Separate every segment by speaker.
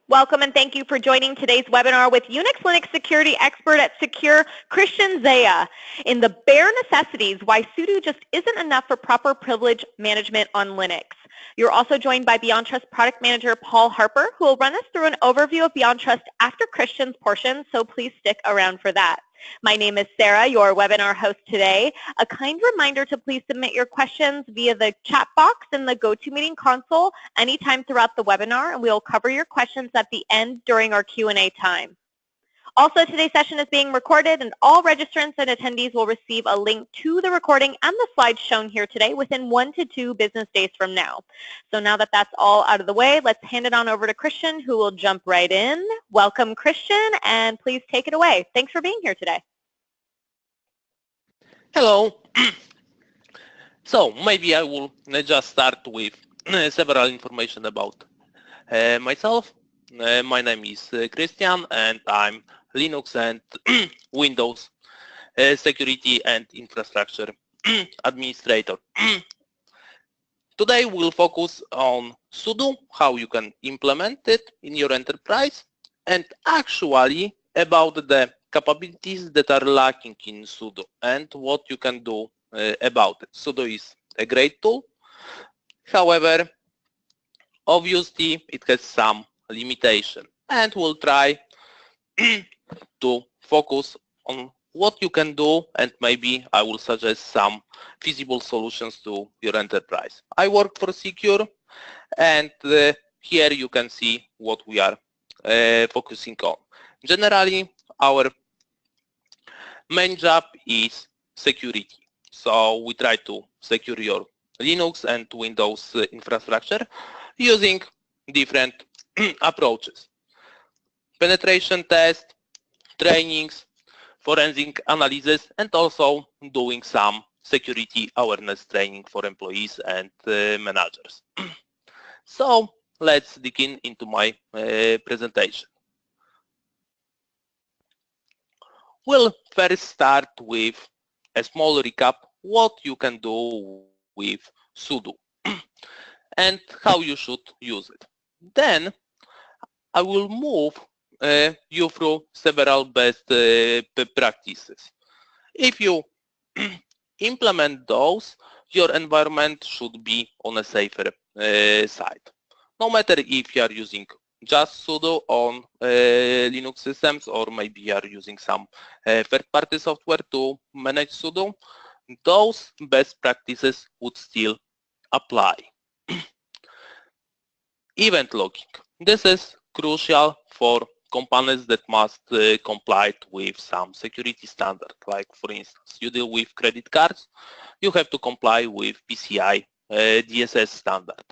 Speaker 1: Welcome and thank you for joining today's webinar with Unix Linux security expert at Secure, Krystian Zieja. In the bare necessities, why Sudo just isn't enough for proper privilege management on Linux. You're also joined by BeyondTrust product manager Paul Harper, who will run us through an overview of BeyondTrust after Krystian's portion, so please stick around for that. My name is Sarah, your webinar host today. A kind reminder to please submit your questions via the chat box in the GoToMeeting console anytime throughout the webinar, and we'll cover your questions at the end during our Q&A time. Also, today's session is being recorded, and all registrants and attendees will receive a link to the recording and the slides shown here today within 1 to 2 business days from now. So now that that's all out of the way, let's hand it on over to Krystian, who will jump right in. Welcome, Krystian, and please take it away. Thanks for being here today.
Speaker 2: Hello. So maybe I will just start with several information about myself. My name is Krystian, and I'm Linux and Windows security and infrastructure administrator. Today we'll focus on Sudo, how you can implement it in your enterprise, and actually about the capabilities that are lacking in Sudo and what you can do about it. Sudo is a great tool. However, obviously it has some limitation, and we'll try to focus on what you can do, and maybe I will suggest some feasible solutions to your enterprise. I work for Secure, and here you can see what we are focusing on. Generally, our main job is security. So we try to secure your Linux and Windows infrastructure using different approaches. Penetration test, trainings, forensic analysis, and also doing some security awareness training for employees and managers. So let's dig into my presentation. We'll first start with a small recap what you can do with Sudo and how you should use it. Then I will move you through several best practices. If you implement those, your environment should be on a safer side. No matter if you are using just Sudo on Linux systems, or maybe you are using some third-party software to manage Sudo, those best practices would still apply. Event logging. This is crucial for companies that must comply with some security standard. Like, for instance, you deal with credit cards, you have to comply with PCI DSS standard.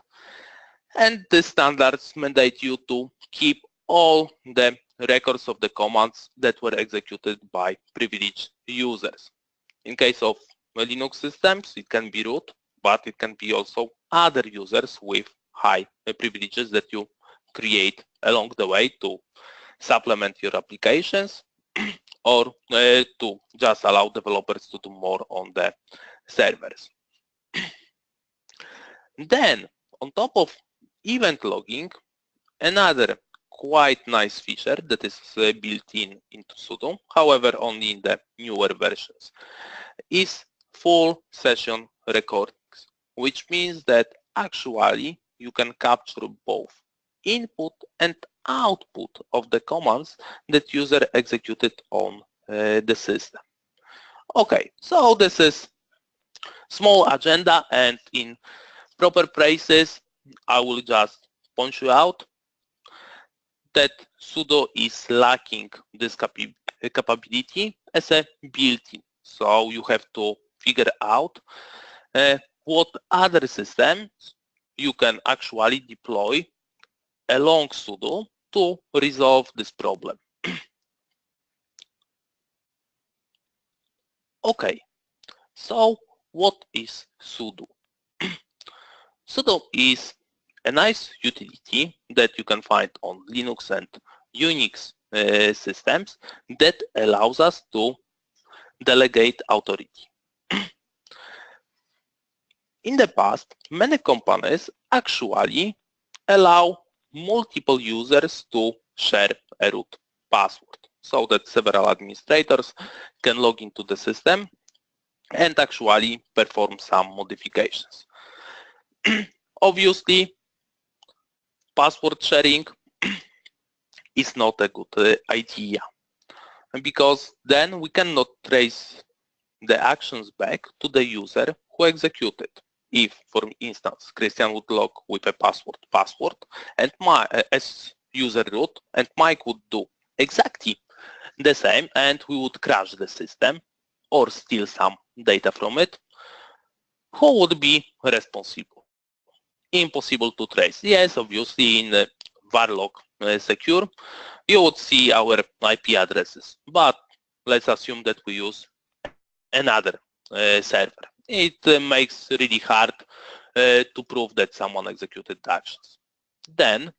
Speaker 2: And the standards mandate you to keep all the records of the commands that were executed by privileged users. In case of Linux systems, it can be root, but it can be also other users with high privileges that you create along the way to supplement your applications or to just allow developers to do more on the servers. Then, on top of event logging, another quite nice feature that is built into Sudo, however only in the newer versions, is full session recordings, which means that actually you can capture both input and output of the commands that user executed on the system. Okay, so this is small agenda, and in proper places I will just point you out that Sudo is lacking this capability as a built-in. So you have to figure out what other systems you can actually deploy along Sudo to resolve this problem. Okay, so what is Sudo? Sudo is a nice utility that you can find on Linux and Unix systems that allows us to delegate authority. In the past, many companies actually allow multiple users to share a root password so that several administrators can log into the system and actually perform some modifications. Obviously, password sharing is not a good idea because then we cannot trace the actions back to the user who executed. If, for instance, Krystian would log with a password, and as user root, and Mike would do exactly the same, and we would crash the system or steal some data from it, who would be responsible? Impossible to trace. Yes, obviously in varlog secure, you would see our IP addresses, but let's assume that we use another server. It makes really hard to prove that someone executed the actions. Then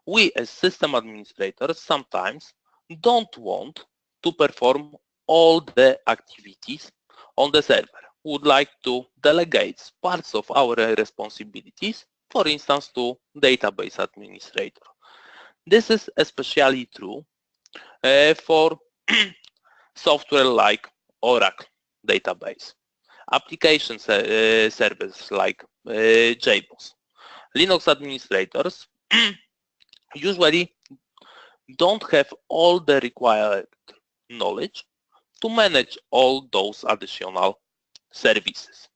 Speaker 2: we as system administrators sometimes don't want to perform all the activities on the server. We would like to delegate parts of our responsibilities, for instance, to database administrator. This is especially true for software like Oracle database, application services like JBoss. Linux administrators usually don't have all the required knowledge to manage all those additional services.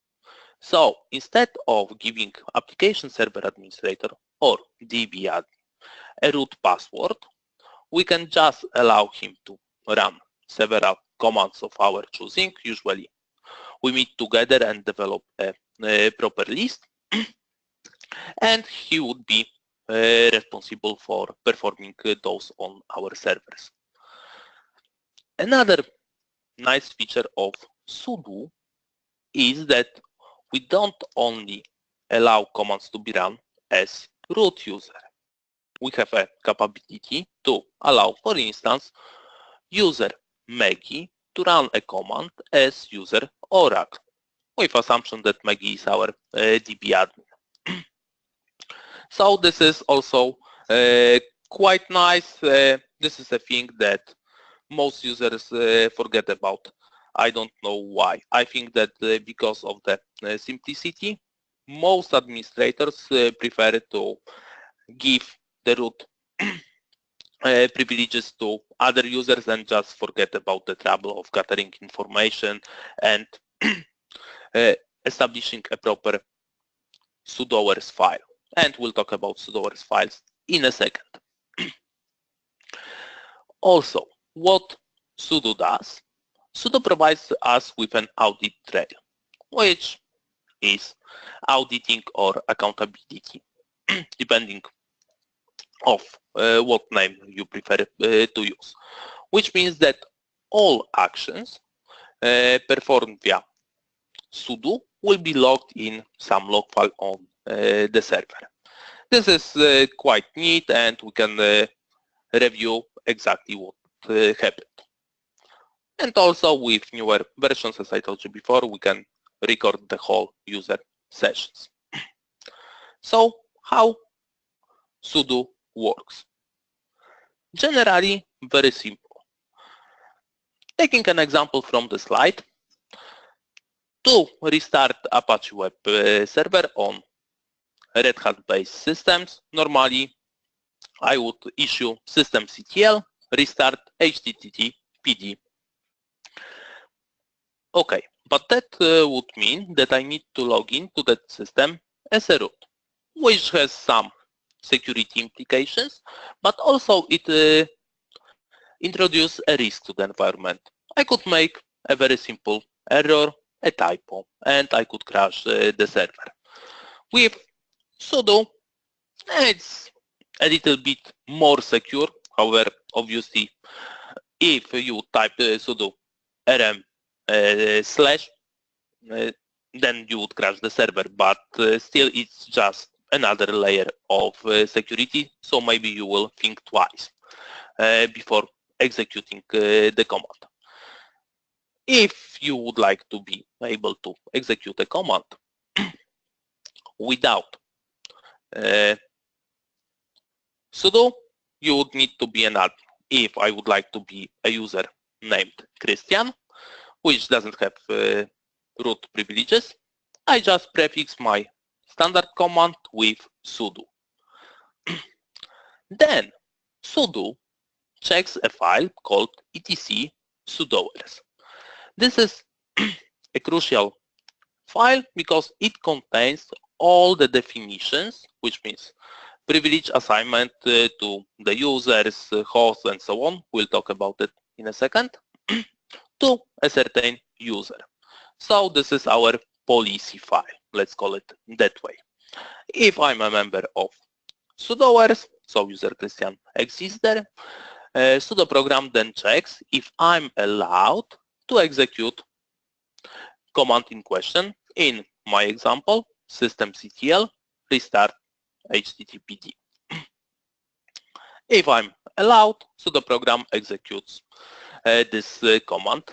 Speaker 2: So instead of giving application server administrator or DB admin a root password, we can just allow him to run several commands of our choosing. Usually we meet together and develop a proper list, and he would be responsible for performing those on our servers. Another nice feature of Sudo is that we don't only allow commands to be run as root user. We have a capability to allow, for instance, user Maggie to run a command as user Oracle, with assumption that Maggie is our DB admin. So this is also quite nice. This is a thing that most users forget about. I don't know why. I think that because of the simplicity, most administrators prefer to give the root privileges to other users and just forget about the trouble of gathering information and establishing a proper sudoers file. And we'll talk about sudoers files in a second. Also, what Sudo does, Sudo provides us with an audit trail, which is auditing or accountability, depending of what name you prefer to use, which means that all actions performed via Sudo will be logged in some log file on the server. This is quite neat, and we can review exactly what happened. And also with newer versions, as I told you before, we can record the whole user sessions. So how Sudo works? Generally, very simple. Taking an example from the slide, to restart Apache Web Server on Red Hat-based systems, normally I would issue systemctl restart httpd. Okay, but that would mean that I need to log into that system as a root, which has some security implications, but also it introduces a risk to the environment. I could make a very simple error, a typo, and I could crash the server. With Sudo, it's a little bit more secure. However, obviously, if you type sudo rm / then you would crash the server, but still it's just another layer of security, so maybe you will think twice before executing the command. If you would like to be able to execute a command without sudo, you would need to be an admin. If I would like to be a user named Krystian, which doesn't have root privileges, I just prefix my standard command with sudo. Then sudo checks a file called etc sudoers. This is a crucial file because it contains all the definitions, which means privilege assignment to the users, hosts, and so on. We'll talk about it in a second, to a certain user. So this is our policy file, let's call it that way. If I'm a member of sudoers, so user Krystian exists there, sudo program then checks if I'm allowed to execute command in question. In my example, systemctl restart httpd. If I'm allowed, sudo program executes this command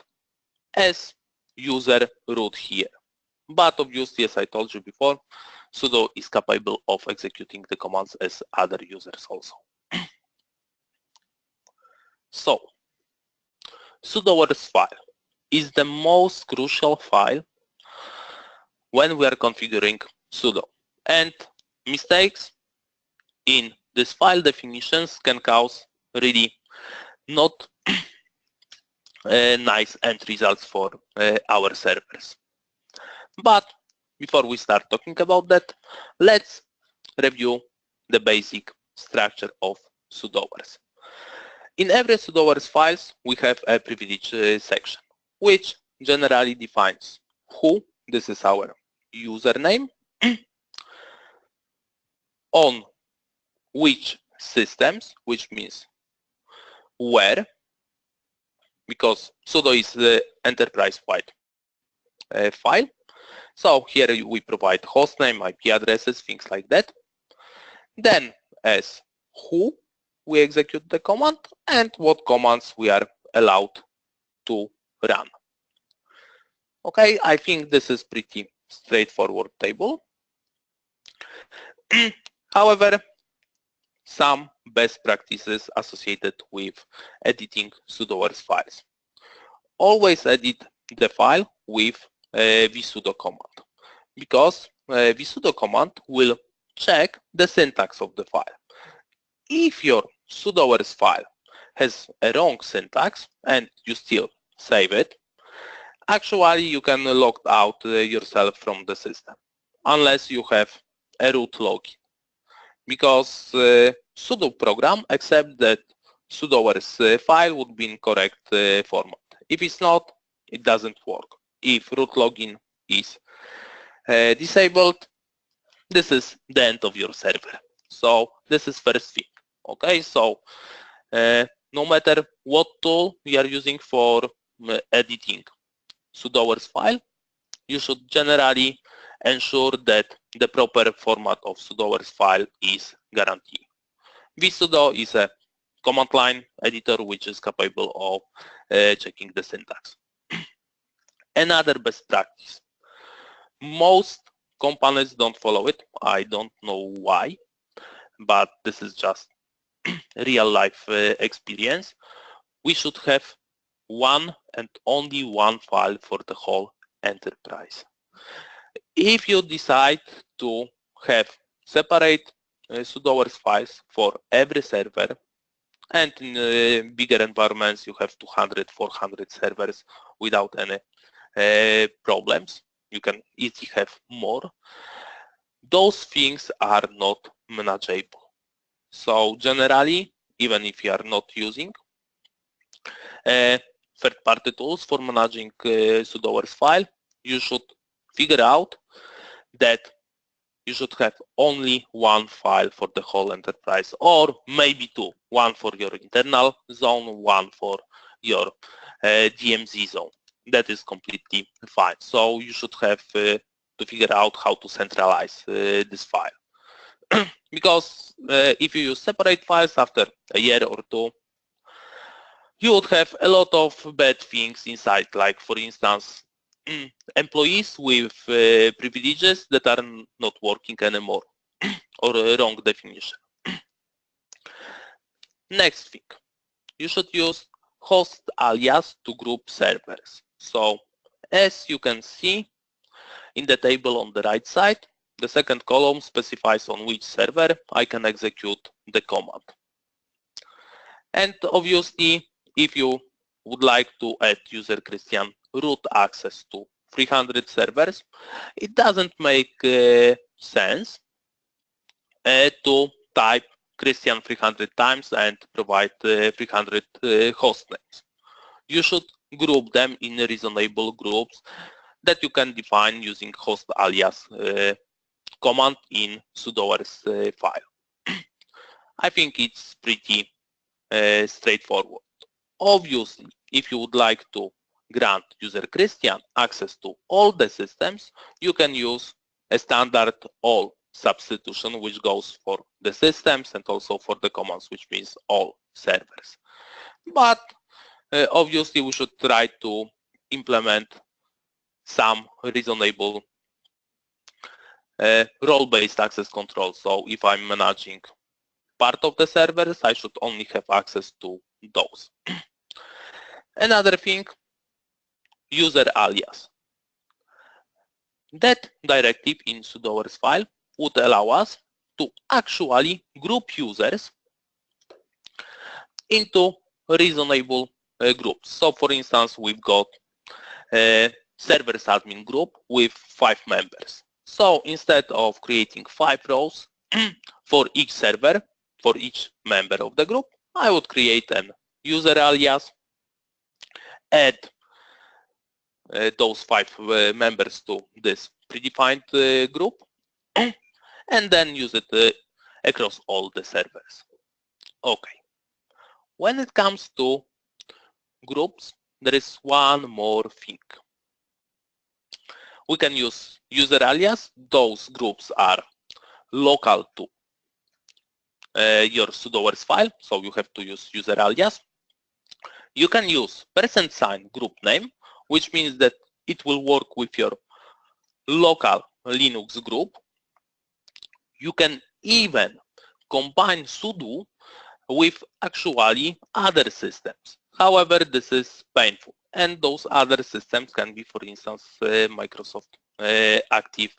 Speaker 2: as user root here. But obviously, as I told you before, sudo is capable of executing the commands as other users also. So, sudoers file is the most crucial file when we are configuring sudo. And mistakes in this file definitions can cause really not nice end results for our servers. But before we start talking about that, let's review the basic structure of sudoers. In every sudoers files, we have a privilege section, which generally defines who, this is our username, on which systems, which means where, because sudo is the enterprise-wide file. So here we provide hostname, IP addresses, things like that. Then as who we execute the command and what commands we are allowed to run. Okay, I think this is pretty straightforward table. However, some best practices associated with editing sudoers files. Always edit the file with vsudo command, because vsudo command will check the syntax of the file. If your sudoers file has a wrong syntax and you still save it, actually you can log out yourself from the system, unless you have a root login, because sudo program accepts that sudoers file would be in correct format. If it's not, it doesn't work. If root login is disabled, this is the end of your server. So this is first thing. Okay, so no matter what tool you are using for editing sudoers file, you should generally ensure that the proper format of sudoers file is guaranteed. vsudo is a command line editor which is capable of checking the syntax. Another best practice. Most companies don't follow it. I don't know why, but this is just real life experience. We should have one and only one file for the whole enterprise. If you decide to have separate sudoers files for every server, and in bigger environments you have 200, 400 servers without any problems, you can easily have more. Those things are not manageable. So generally, even if you are not using third-party tools for managing sudoers file, you should figure out that you should have only one file for the whole enterprise, or maybe two. One for your internal zone, one for your DMZ zone. That is completely fine. So you should have to figure out how to centralize this file. Because if you use separate files after a year or two, you would have a lot of bad things inside, like for instance, employees with privileges that are not working anymore, or a wrong definition. Next thing, you should use host alias to group servers. So as you can see in the table on the right side, the second column specifies on which server I can execute the command. And obviously, if you would like to add user Krystian root access to 300 servers, it doesn't make sense to type Krystian 300 times and provide 300 host names. You should group them in reasonable groups that you can define using host alias command in sudoers file. I think it's pretty straightforward. Obviously, if you would like to grant user Krystian access to all the systems, you can use a standard all substitution, which goes for the systems and also for the commands, which means all servers. But obviously, we should try to implement some reasonable role-based access control. So if I'm managing part of the servers, I should only have access to those. Another thing, user alias. That directive in sudoers file would allow us to actually group users into reasonable groups. So for instance, we've got a servers admin group with 5 members. So instead of creating 5 rows for each server, for each member of the group, I would create an user alias, add those 5 members to this predefined group, and then use it across all the servers. Okay. When it comes to groups, there is one more thing. We can use user alias. Those groups are local to your sudoers file, so you have to use user alias. You can use %sign group name, which means that it will work with your local Linux group. You can even combine sudo with actually other systems. However, this is painful, and those other systems can be, for instance, Microsoft Active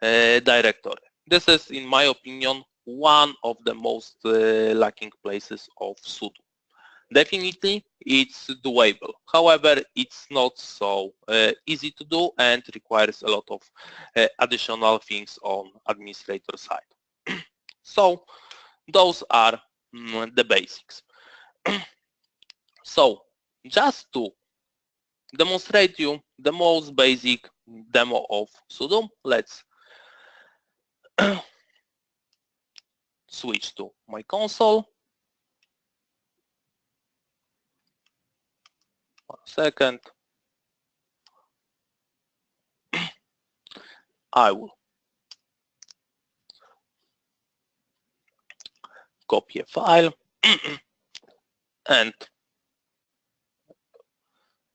Speaker 2: Directory. This is, in my opinion, one of the most lacking places of sudo. Definitely, it's doable. However, it's not so easy to do and requires a lot of additional things on administrator side. So those are the basics. So just to demonstrate you the most basic demo of sudo, let's switch to my console. 1 second. I will copy a file and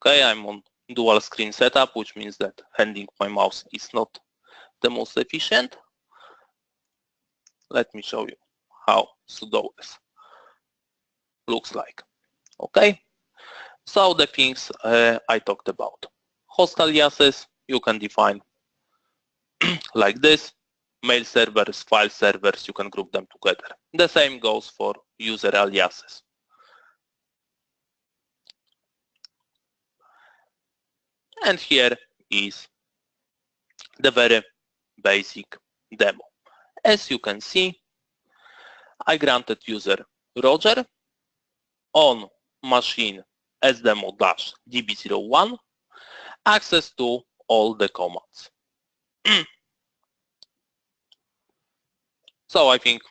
Speaker 2: okay, I'm on dual screen setup, which means that handling my mouse is not the most efficient. Let me show you how sudoers looks like. Okay, so the things I talked about. Host aliases you can define like this. Mail servers, file servers, you can group them together. The same goes for user aliases. And here is the very basic demo. As you can see, I granted user Roger on machine sdemo-db01 access to all the commands. So I think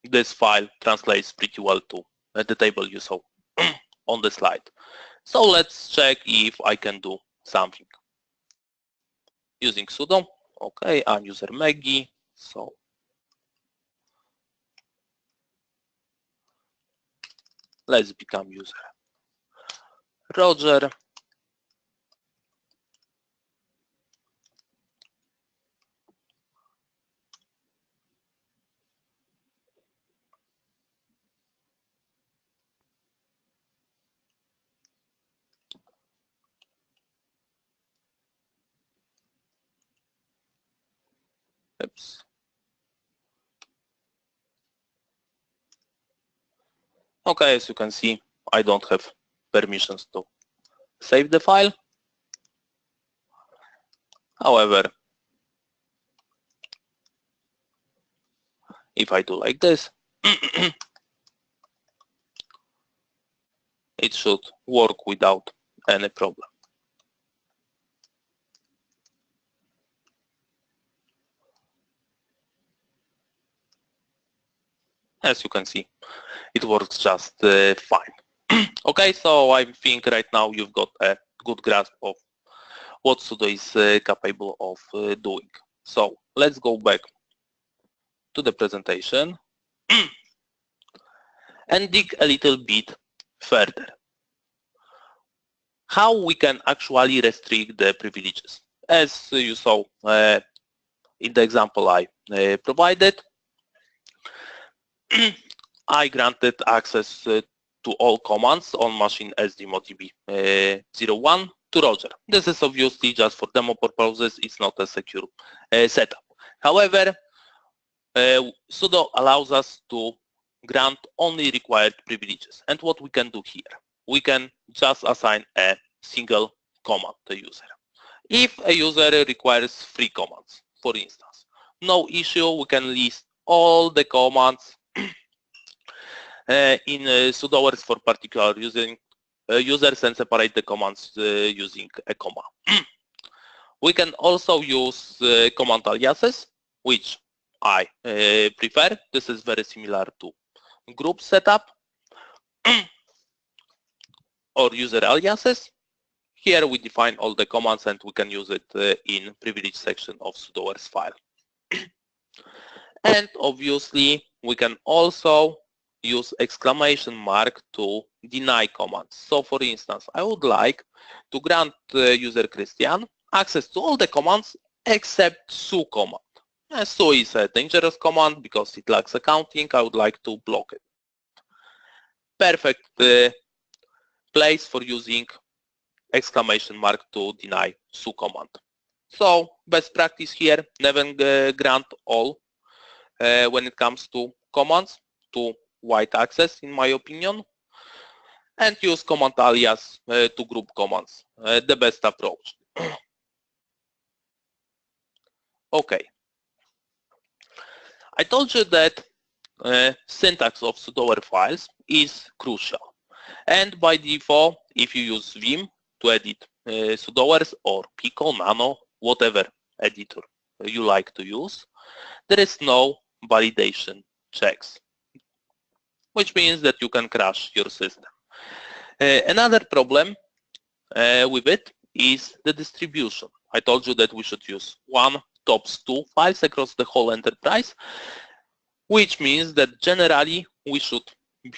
Speaker 2: this file translates pretty well to the table you saw on the slide. So let's check if I can do something. Using sudo, okay, I'm user Maggie, so let's become user Roger. Oops. Okay, as you can see, I don't have permissions to save the file. However, if I do like this, it should work without any problem. As you can see, it works just fine. Okay, so I think right now you've got a good grasp of what Sudo is capable of doing. So let's go back to the presentation and dig a little bit further. How we can actually restrict the privileges. As you saw in the example I provided, I granted access to all commands on machine SDModDB01 to Roger. This is obviously just for demo purposes, it's not a secure setup. However, Sudo allows us to grant only required privileges. And what we can do here, we can just assign a single command to user. If a user requires 3 commands, for instance, no issue, we can list all the commands in sudoers for particular users and separate the commands using a comma. We can also use command aliases, which I prefer. This is very similar to group setup or user aliases. Here we define all the commands and we can use it in privilege section of sudoers file. And obviously we can also use exclamation mark to deny commands. So for instance, I would like to grant user Krystian access to all the commands except su command. Su is a dangerous command because it lacks accounting. I would like to block it. Perfect place for using exclamation mark to deny su command. So best practice here, never grant all when it comes to commands to white access, in my opinion, and use command alias to group commands, the best approach. Okay, I told you that syntax of sudoer files is crucial, and by default, if you use Vim to edit sudoers or Pico, Nano, whatever editor you like to use, there is no validation checks, which means that you can crash your system. Another problem with it is the distribution. I told you that we should use 1 tops 2 files across the whole enterprise, which means that generally we should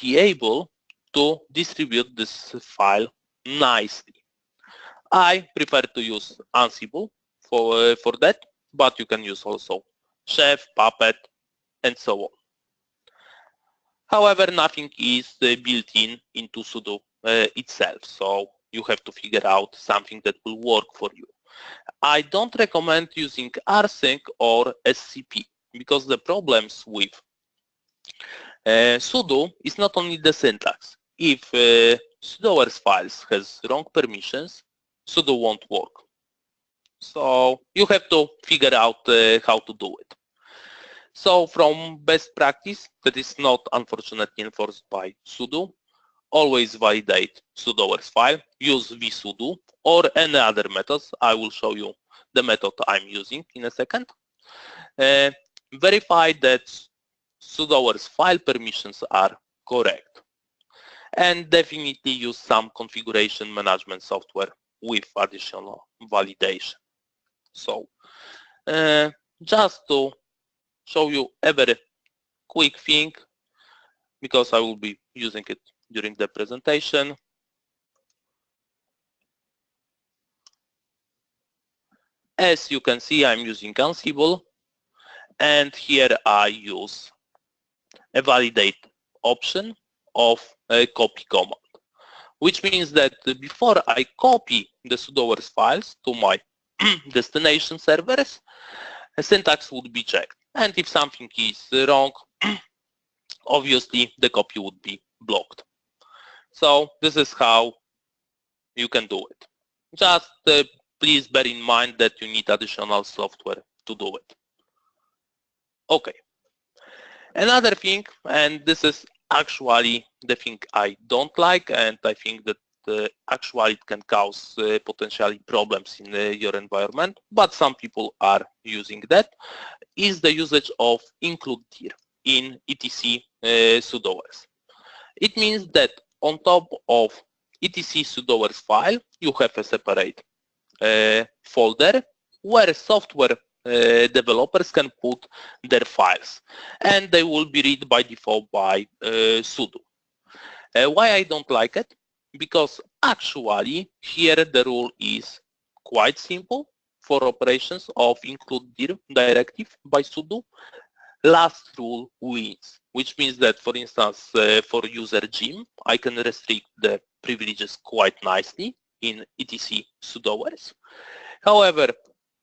Speaker 2: be able to distribute this file nicely. I prefer to use Ansible for that, but you can use also Chef, Puppet, and so on. However, nothing is built into Sudo itself, so you have to figure out something that will work for you. I don't recommend using rsync or SCP because the problems with Sudo is not only the syntax. If sudoers files has wrong permissions, Sudo won't work. So you have to figure out how to do it. So from best practice, that is not unfortunately enforced by Sudo, always validate sudoers file, use vsudo or any other methods. I will show you the method I'm using in a second. Verify that sudoers file permissions are correct. And definitely use some configuration management software with additional validation. So just to show you a very quick thing, because I will be using it during the presentation. As you can see, I'm using Ansible, and here I use a validate option of a copy command, which means that before I copy the sudoers files to my destination servers, a syntax would be checked. And if something is wrong, obviously the copy would be blocked. So this is how you can do it. Just please bear in mind that you need additional software to do it. Okay. Another thing, and this is actually the thing I don't like, and I think that actually it can cause potentially problems in your environment, but some people are using that, is the usage of include dir in etc sudoers. It means that on top of etc sudoers file, you have a separate folder where software developers can put their files, and they will be read by default by sudo. Why I don't like it? Because actually here the rule is quite simple for operations of include dir directive by sudo. Last rule wins, which means that, for instance, for user gym, I can restrict the privileges quite nicely in etc sudoers. However,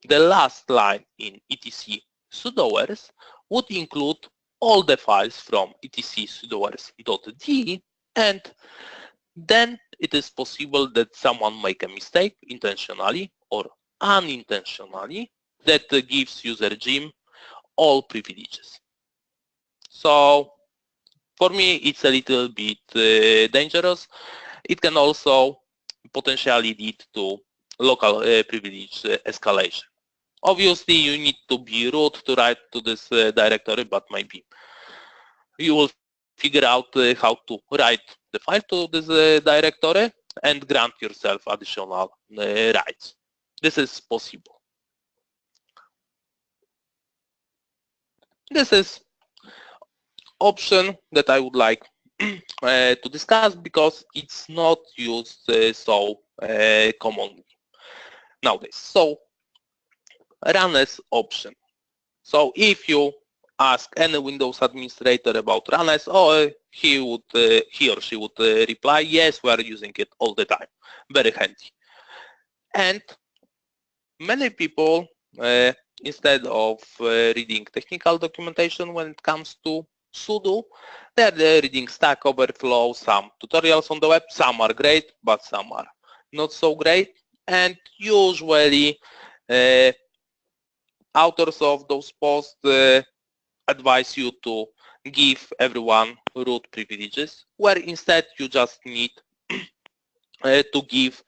Speaker 2: the last line in etc sudoers would include all the files from etc sudoers.d, and then it is possible that someone make a mistake intentionally or unintentionally that gives user gym all privileges. So for me it's a little bit dangerous. It can also potentially lead to local privilege escalation. Obviously you need to be root to write to this directory, but maybe you will figure out how to write the file to this directory and grant yourself additional rights. This is possible. This is option that I would like to discuss because it's not used so commonly nowadays. So run as option. So if you ask any Windows administrator about run as, he or she would reply, yes, we are using it all the time. Very handy. And many people, instead of reading technical documentation when it comes to sudo, they are reading Stack Overflow, some tutorials on the web. Some are great, but some are not so great. And usually authors of those posts advise you to give everyone root privileges, where instead you just need to give,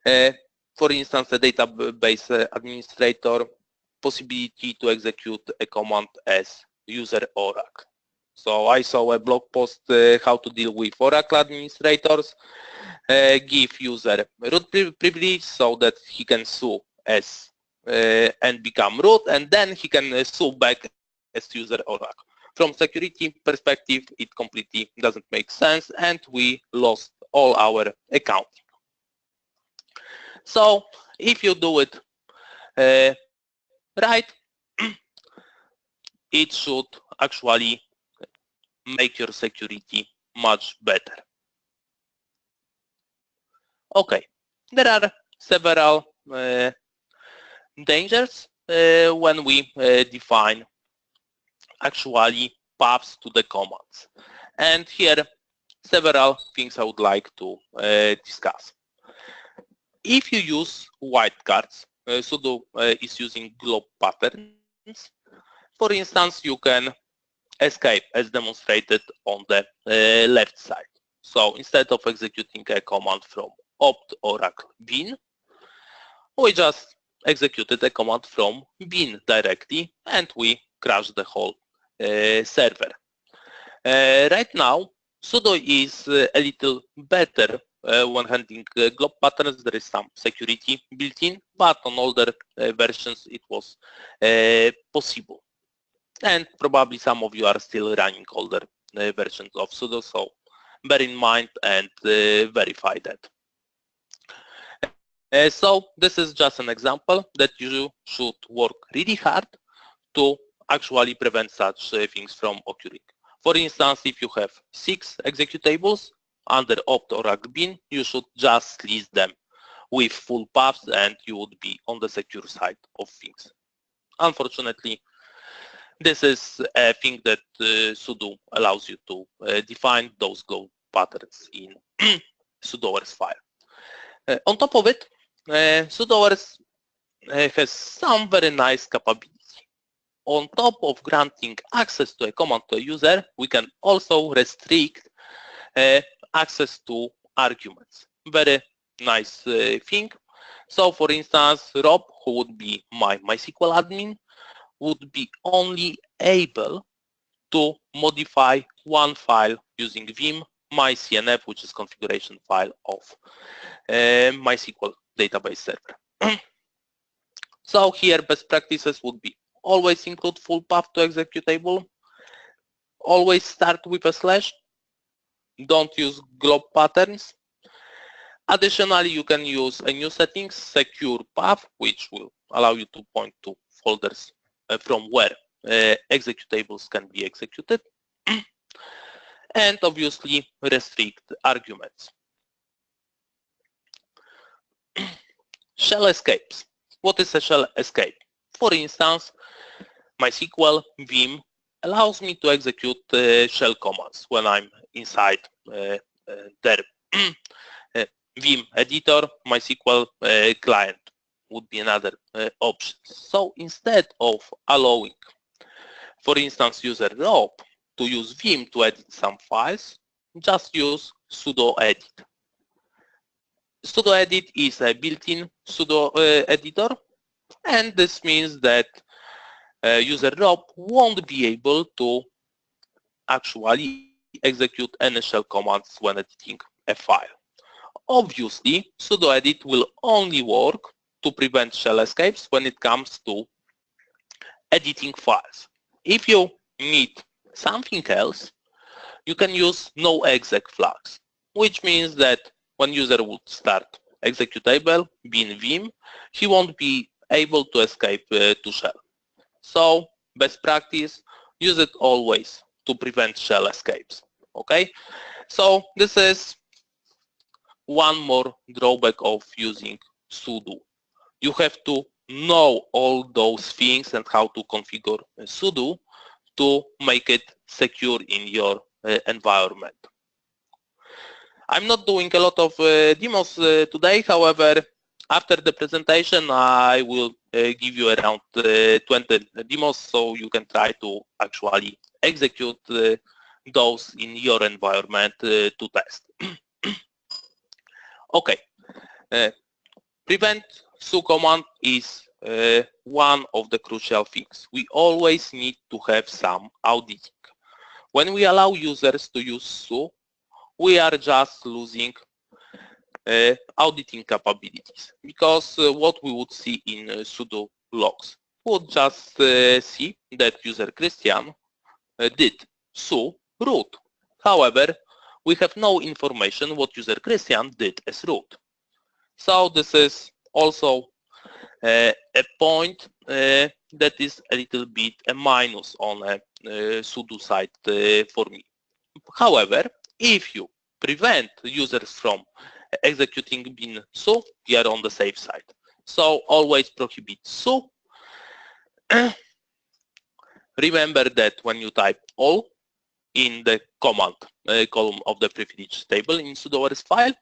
Speaker 2: for instance, a database administrator possibility to execute a command as user Oracle. So I saw a blog post how to deal with Oracle administrators, give user root privilege so that he can sue as and become root, and then he can sue back as user Oracle. From security perspective, it completely doesn't make sense, and we lost all our accounting. So if you do it right, it should actually make your security much better. Okay, there are several dangers when we define actually paths to the commands. And here several things I would like to discuss. If you use wildcards, sudo is using glob patterns. For instance, you can escape as demonstrated on the left side. So instead of executing a command from opt oracle bin, we just executed a command from bin directly, and we crashed the whole server. Right now, sudo is a little better when handling glob patterns. There is some security built in, but on older versions it was possible. And probably some of you are still running older versions of sudo, so bear in mind and verify that. So this is just an example that you should work really hard to actually prevent such things from occurring. For instance, if you have 6 executables under opt oracle bin, you should just list them with full paths and you would be on the secure side of things. unfortunately, this is a thing that Sudo allows you to define those go patterns in sudoers file. On top of it, sudoers has some very nice capability. On top of granting access to a command to a user, we can also restrict access to arguments. Very nice thing. So for instance, Rob, who would be my MySQL admin, would be only able to modify one file using vim mycnf, which is configuration file of MySQL database server. So here best practices would be always include full path to executable, always start with a slash, don't use glob patterns. Additionally, you can use a new settings, secure path, which will allow you to point to folders from where executables can be executed. And obviously restrict arguments. Shell escapes. What is a shell escape? For instance, MySQL vim allows me to execute shell commands when I'm inside their vim editor. MySQL client would be another option. So instead of allowing, for instance, user Rob to use vim to edit some files, just use sudo edit. Sudo edit is a built-in sudo editor, and this means that user Rob won't be able to actually execute any shell commands when editing a file. Obviously, sudo edit will only work to prevent shell escapes when it comes to editing files. If you need something else, you can use no exec flags, which means that when user would start executable, being vim, he won't be able to escape to shell. So best practice, use it always to prevent shell escapes. Okay, so this is one more drawback of using sudo. You have to know all those things and how to configure sudo to make it secure in your environment. I'm not doing a lot of demos today, however, after the presentation I will give you around 20 demos so you can try to actually execute those in your environment to test. Okay, prevent su command is one of the crucial things. We always need to have some auditing. When we allow users to use su, we are just losing auditing capabilities, because what we would see in sudo logs, we would just see that user Krystian did su root. However, we have no information what user Krystian did as root. So this is also a point that is a little bit a minus on a sudo side for me. However, if you prevent users from executing bin su, we are on the safe side. So always prohibit su. Remember that when you type all in the command column of the privilege table in sudoers file,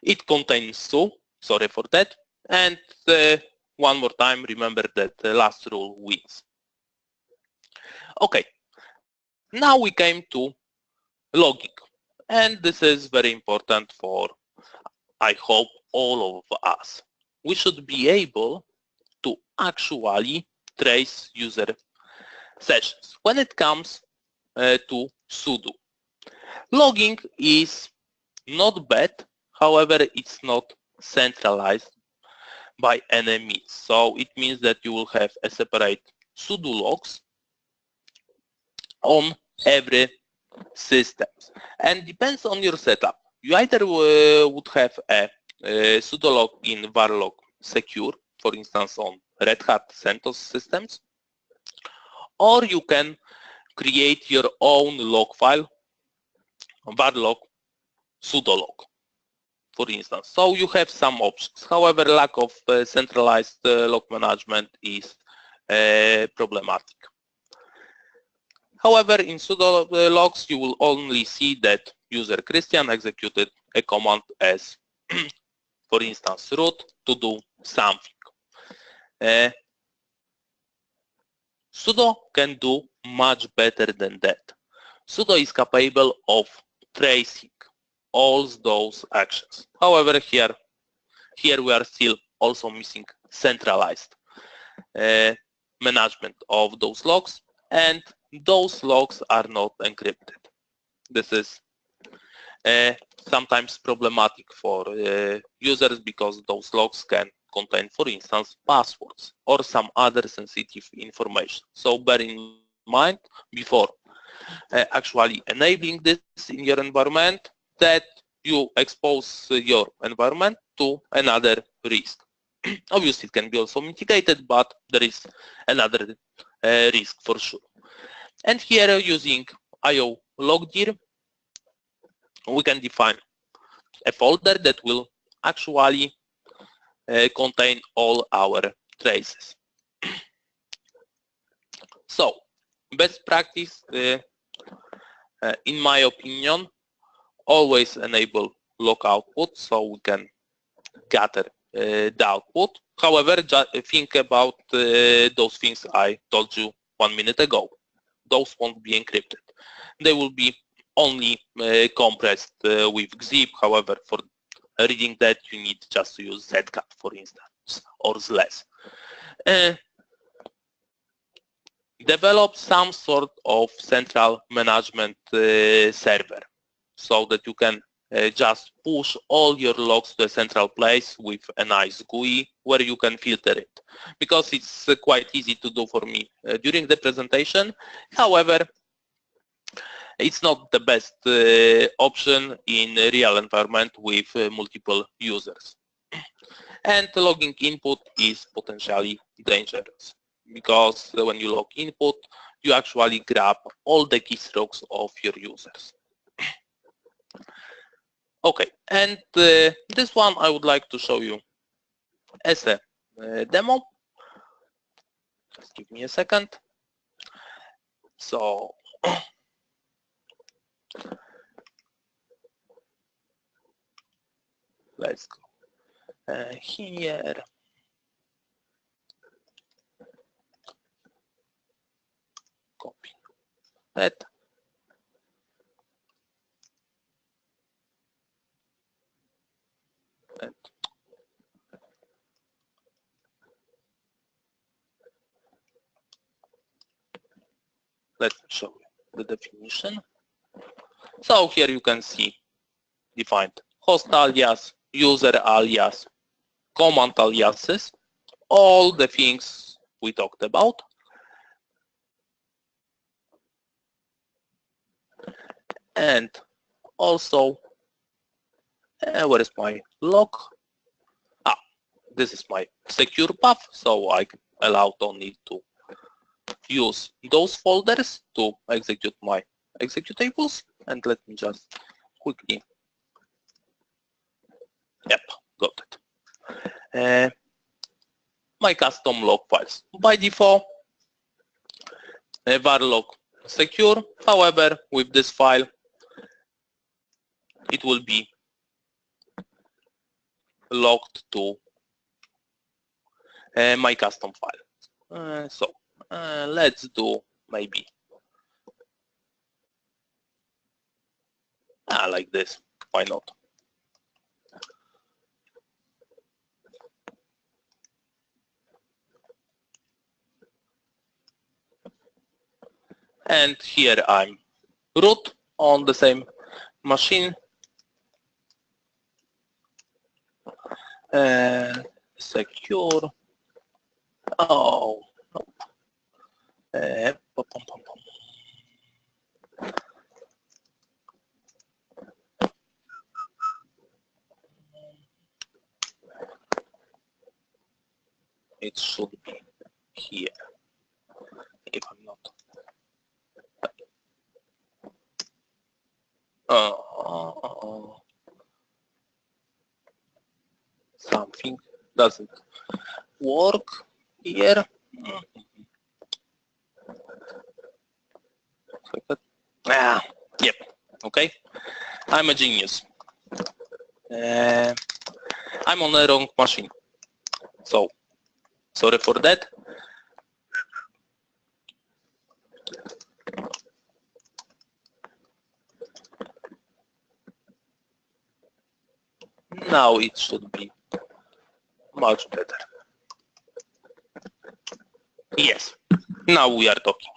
Speaker 2: it contains su, sorry for that, and one more time, remember that the last rule wins. Okay, now we came to logging, and this is very important for, I hope, all of us. We should be able to actually trace user sessions when it comes to sudo. Logging is not bad, however, it's not centralized by any means. So it means that you will have a separate sudo logs on every system, and depends on your setup. You either would have a sudo log in varlog secure, for instance on Red Hat CentOS systems, or you can create your own log file, varlog sudo log, for instance. So you have some options. However, lack of centralized log management is problematic. However, in sudo logs, you will only see that user Krystian executed a command as, for instance, root to do something. Sudo can do much better than that. Sudo is capable of tracing all those actions. However, here we are still also missing centralized management of those logs, and those logs are not encrypted. This is sometimes problematic for users because those logs can contain, for instance, passwords or some other sensitive information. So bear in mind before actually enabling this in your environment that you expose your environment to another risk. Obviously, it can be also mitigated, but there is another risk for sure. And here, using IO logdir, we can define a folder that will actually contain all our traces. So, best practice, in my opinion, always enable log output so we can gather the output. However, just think about those things I told you 1 minute ago. Those won't be encrypted. They will be only compressed with zip. However, for reading that, you need just to use zcat, for instance, or slash. Develop some sort of central management server so that you can just push all your logs to a central place with a nice GUI where you can filter it. Because it's quite easy to do for me during the presentation. However, it's not the best option in a real environment with multiple users. And logging input is potentially dangerous because when you log input, you actually grab all the keystrokes of your users. Okay, and this one I would like to show you as a demo. Just give me a second. So, let's go here. Copy that. And let me show you the definition. So here you can see defined host alias, user alias, command aliases, all the things we talked about. And also, where is my log? This is my secure path, so I allowed only to use those folders to execute my executables. And let me just quickly, yep, got it. My custom log files. By default, var log secure. However, with this file, it will be logged to my custom file. So let's do maybe like this. Why not? And here I'm root on the same machine. Secure. Oh, no. It should be here, if I'm not. Something doesn't work here. Yep. Okay. I'm a genius. I'm on the wrong machine. So, sorry for that. Now it should be much better. Yes, now we are talking.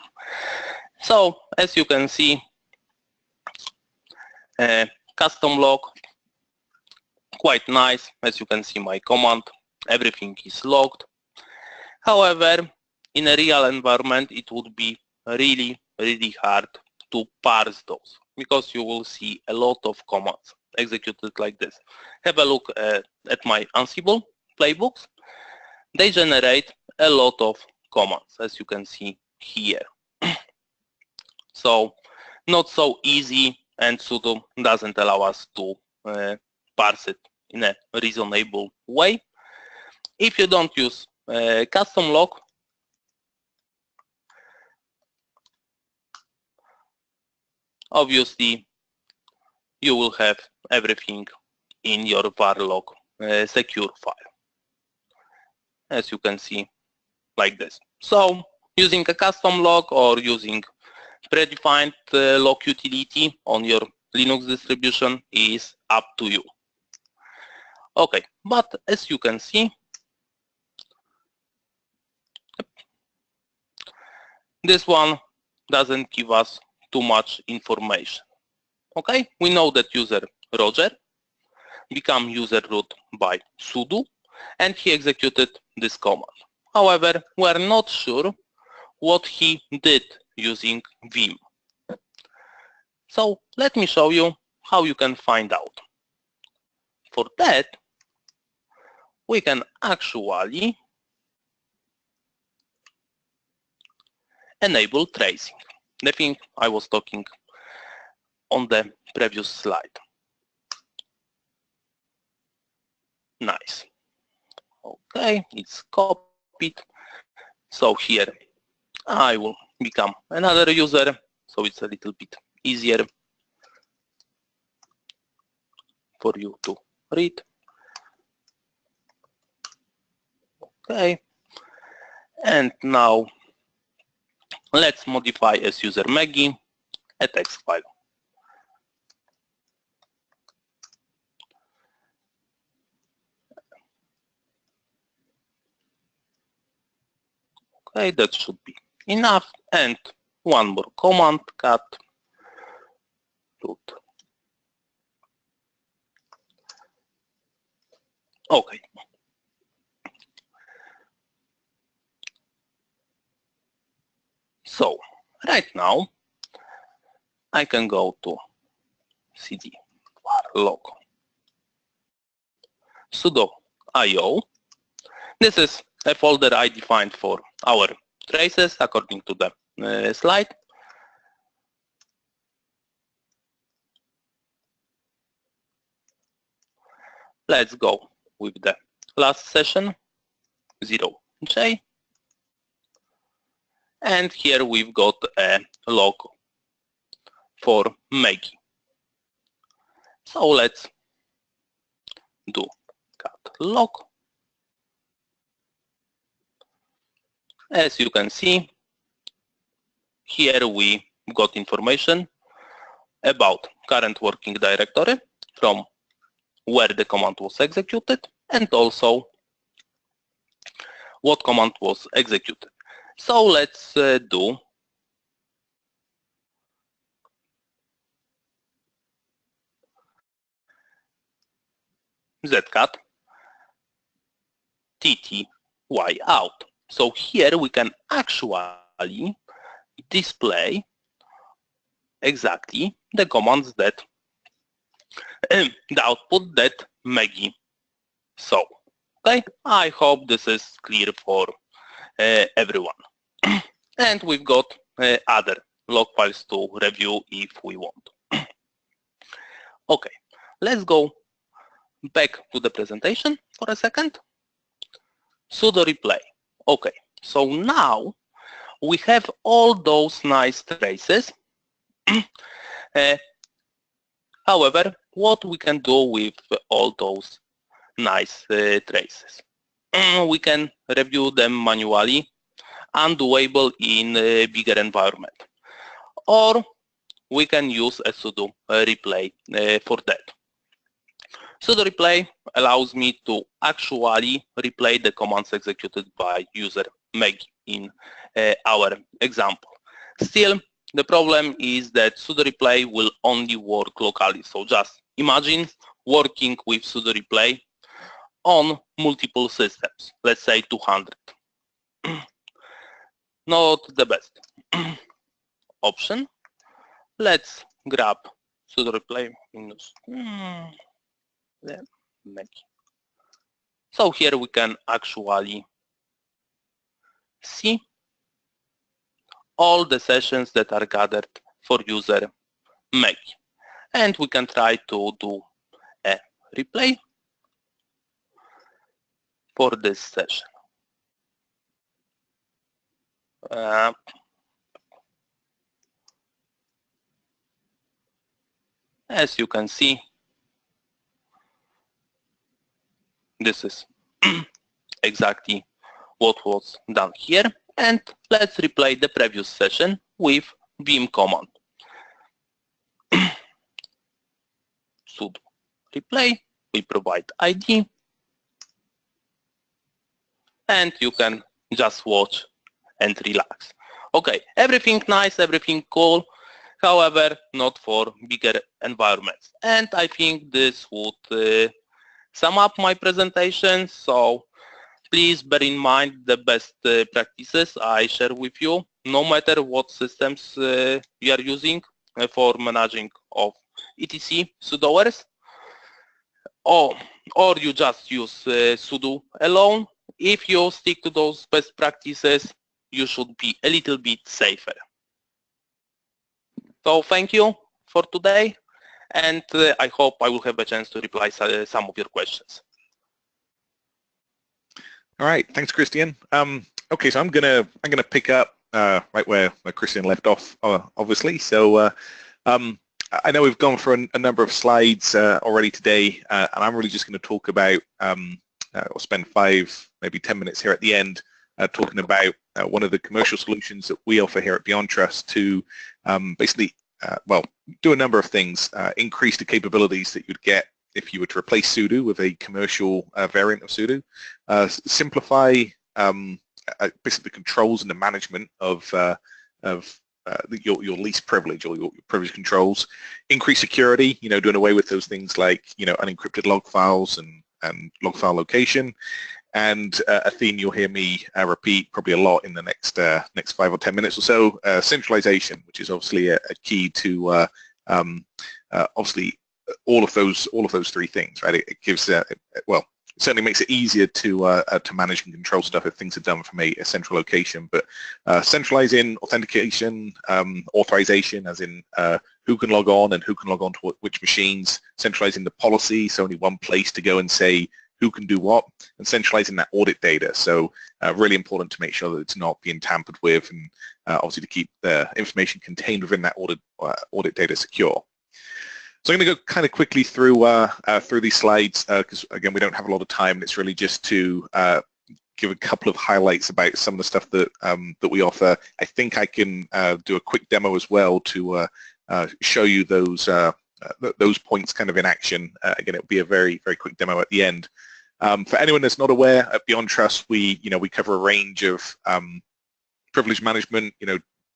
Speaker 2: So, as you can see, custom log, quite nice. As you can see my command, everything is logged. However, in a real environment, it would be really hard to parse those because you will see a lot of commands executed like this. Have a look at my Ansible playbooks. They generate a lot of commands, as you can see here. So not so easy, and Sudo doesn't allow us to parse it in a reasonable way. If you don't use custom log, obviously you will have everything in your var log secure file, as you can see like this. So using a custom log or using predefined log utility on your Linux distribution is up to you. Okay, but as you can see, this one doesn't give us too much information. Okay, we know that user Roger became user root by sudo, and he executed this command. However, we are not sure what he did using vim. So let me show you how you can find out. For that, we can actually enable tracing, the thing I was talking on the previous slide. Nice. Okay, it's copied. So here I will become another user, so it's a little bit easier for you to read. Okay, and now let's modify as user Maggie a text file. Okay, that should be enough. And one more command, cat root. Okay. So right now I can go to cd var log sudo io. This is a folder I defined for our traces according to the slide. Let's go with the last session, 0j. And here we've got a log for Maggie. So let's do cat log. As you can see, here we got information about current working directory from where the command was executed and also what command was executed. So let's do zcat tty out. So here we can actually display exactly the commands that the output that Maggie saw. Okay, I hope this is clear for everyone. And we've got other log files to review if we want. Okay, let's go back to the presentation for a second. Sudo replay. Okay, so now we have all those nice traces However, what we can do with all those nice traces? We can review them manually, undoable in a bigger environment. Or we can use a sudo replay for that. Sudo replay allows me to actually replay the commands executed by user Maggie in our example. Still, the problem is that sudo replay will only work locally. So just imagine working with sudo replay on multiple systems, let's say 200. Not the best option. Let's grab sudo replay minus Maggie. So here we can actually see all the sessions that are gathered for user Maggie. And we can try to do a replay for this session. As you can see, this is exactly what was done here. And let's replay the previous session with vim command. Sudo replay, we provide ID, and you can just watch and relax. Okay, everything nice, everything cool, however, not for bigger environments. And I think this would sum up my presentation. So please bear in mind the best practices I share with you, no matter what systems you are using for managing of etc sudoers, or you just use sudo alone. If you stick to those best practices, you should be a little bit safer. So thank you for today, and I hope I will have a chance to reply some of your questions.
Speaker 3: All right, thanks, Krystian. Okay, so I'm gonna pick up right where Krystian left off, obviously. So I know we've gone for a number of slides already today, and I'm really just going to talk about or spend 5, maybe 10 minutes here at the end talking about one of the commercial solutions that we offer here at BeyondTrust to basically, well, do a number of things, increase the capabilities that you'd get if you were to replace Sudo with a commercial variant of Sudo, simplify basically the controls and the management of your least privilege or your privilege controls, increase security, doing away with those things like, unencrypted log files and log file location, and a theme you'll hear me repeat probably a lot in the next 5 or 10 minutes or so, centralization, which is obviously a key to obviously all of those 3 things, right? It gives well, it certainly makes it easier to manage and control stuff if things are done from a central location. But centralizing authentication, authorization, as in who can log on and who can log on to which machines, centralizing the policy, so only one place to go and say who can do what, and centralizing that audit data. So really important to make sure that it's not being tampered with, and obviously to keep the information contained within that audit data secure. So I'm going to go kind of quickly through these slides because again we don't have a lot of time, and it's really just to give a couple of highlights about some of the stuff that that we offer. I think I can do a quick demo as well to show you those points kind of in action. Again, it'll be a very quick demo at the end. For anyone that's not aware, at BeyondTrust we cover a range of privilege management.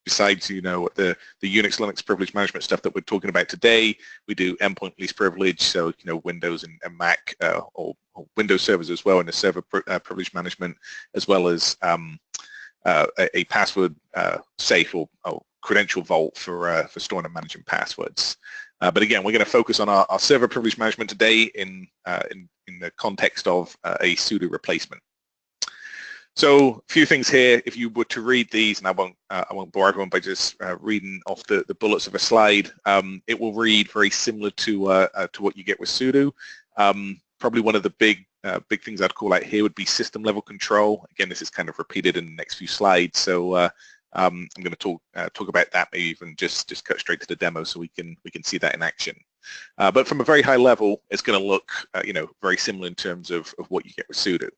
Speaker 3: Besides, the Unix, Linux privilege management stuff that we're talking about today, we do endpoint least privilege, so Windows and Mac or Windows servers as well, in the server privilege management, as well as a password safe or credential vault for storing and managing passwords. But again, we're going to focus on our server privilege management today in the context of a Sudo replacement. So a few things here. If you were to read these, and I won't bore everyone by just reading off the bullets of a slide, it will read very similar to what you get with Sudo. Probably one of the big things I'd call out here would be system level control. Again, this is kind of repeated in the next few slides. So I'm going to talk about that, maybe even just cut straight to the demo so we can see that in action. But from a very high level, it's going to look very similar in terms of what you get with Sudo.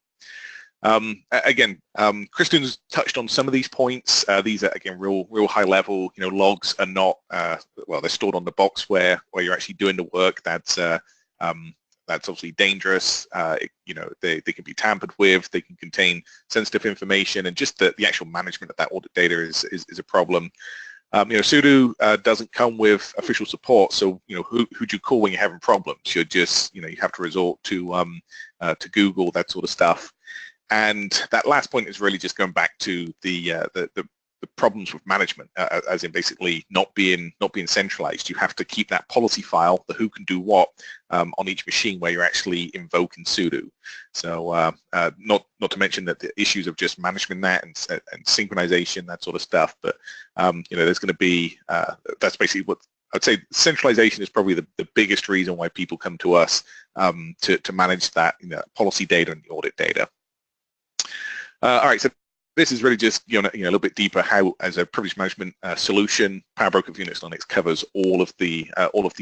Speaker 3: Again, Krystian's touched on some of these points. These are again real high level. Logs are not well, they're stored on the box where you're actually doing the work. That's obviously dangerous. They can be tampered with. They can contain sensitive information, and just the actual management of that audit data is a problem. Sudo doesn't come with official support, so who do you call when you're having problems? You're just you have to resort to Google, that sort of stuff. And that last point is really just going back to the problems with management, as in basically not being centralized. You have to keep that policy file, the who can do what, on each machine where you're actually invoking Sudo. So not to mention that the issues of just management that and synchronization, that sort of stuff. But there's going to be that's basically what I'd say. Centralization is probably the biggest reason why people come to us to manage that policy data and the audit data. All right, so this is really just a little bit deeper how, as a privilege management solution, PowerBroker for Unix Linux covers all of the